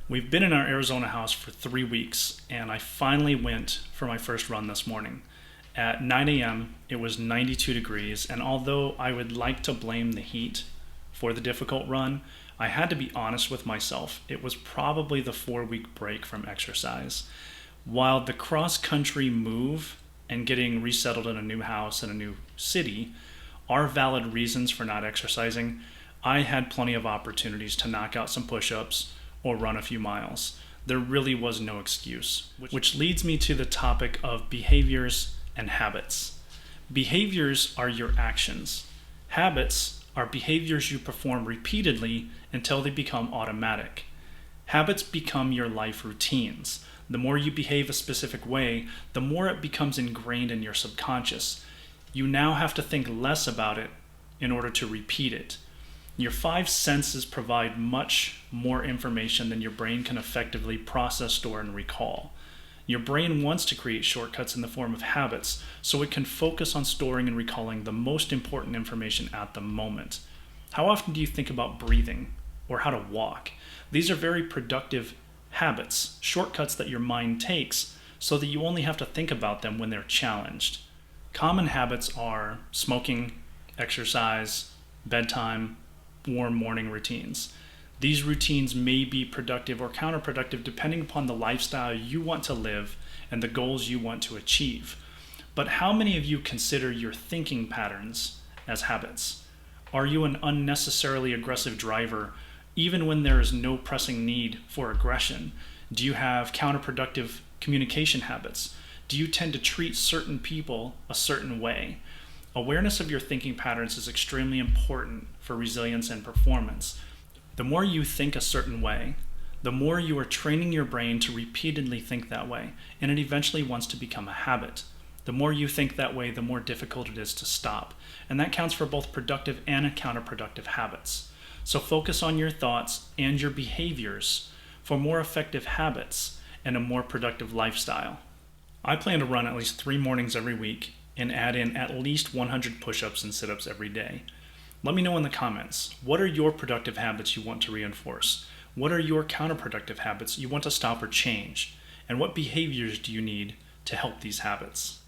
We've been in our Arizona house for 3 weeks, and I finally went for my first run this morning. At 9 a.m., it was 92 degrees, and although I would like to blame the heat for the difficult run, I had to be honest with myself. It was probably the 4 week break from exercise. While the cross country move and getting resettled in a new house in a new city are valid reasons for not exercising, I had plenty of opportunities to knock out some push ups or run a few miles. There really was no excuse, which leads me to the topic of behaviors and habits. Behaviors are your actions. Habits are behaviors you perform repeatedly until they become automatic. Habits become your life routines. The more you behave a specific way, the more it becomes ingrained in your subconscious. You now have to think less about it in order to repeat it. Your five senses provide much more information than your brain can effectively process, store, and recall. Your brain wants to create shortcuts in the form of habits so it can focus on storing and recalling the most important information at the moment. How often do you think about breathing or how to walk? These are very productive habits, shortcuts that your mind takes so that you only have to think about them when they're challenged. Common habits are smoking, exercise, bedtime, warm morning routines. These routines may be productive or counterproductive depending upon the lifestyle you want to live and the goals you want to achieve. But how many of you consider your thinking patterns as habits? Are you an unnecessarily aggressive driver even when there is no pressing need for aggression? Do you have counterproductive communication habits? Do you tend to treat certain people a certain way? Awareness of your thinking patterns is extremely important for resilience and performance. The more you think a certain way, the more you are training your brain to repeatedly think that way, and it eventually wants to become a habit. The more you think that way, the more difficult it is to stop. And that counts for both productive and counterproductive habits. So focus on your thoughts and your behaviors for more effective habits and a more productive lifestyle. I plan to run at least 3 mornings every week and add in at least 100 push-ups and sit-ups every day. Let me know in the comments, what are your productive habits you want to reinforce? What are your counterproductive habits you want to stop or change? And what behaviors do you need to help these habits?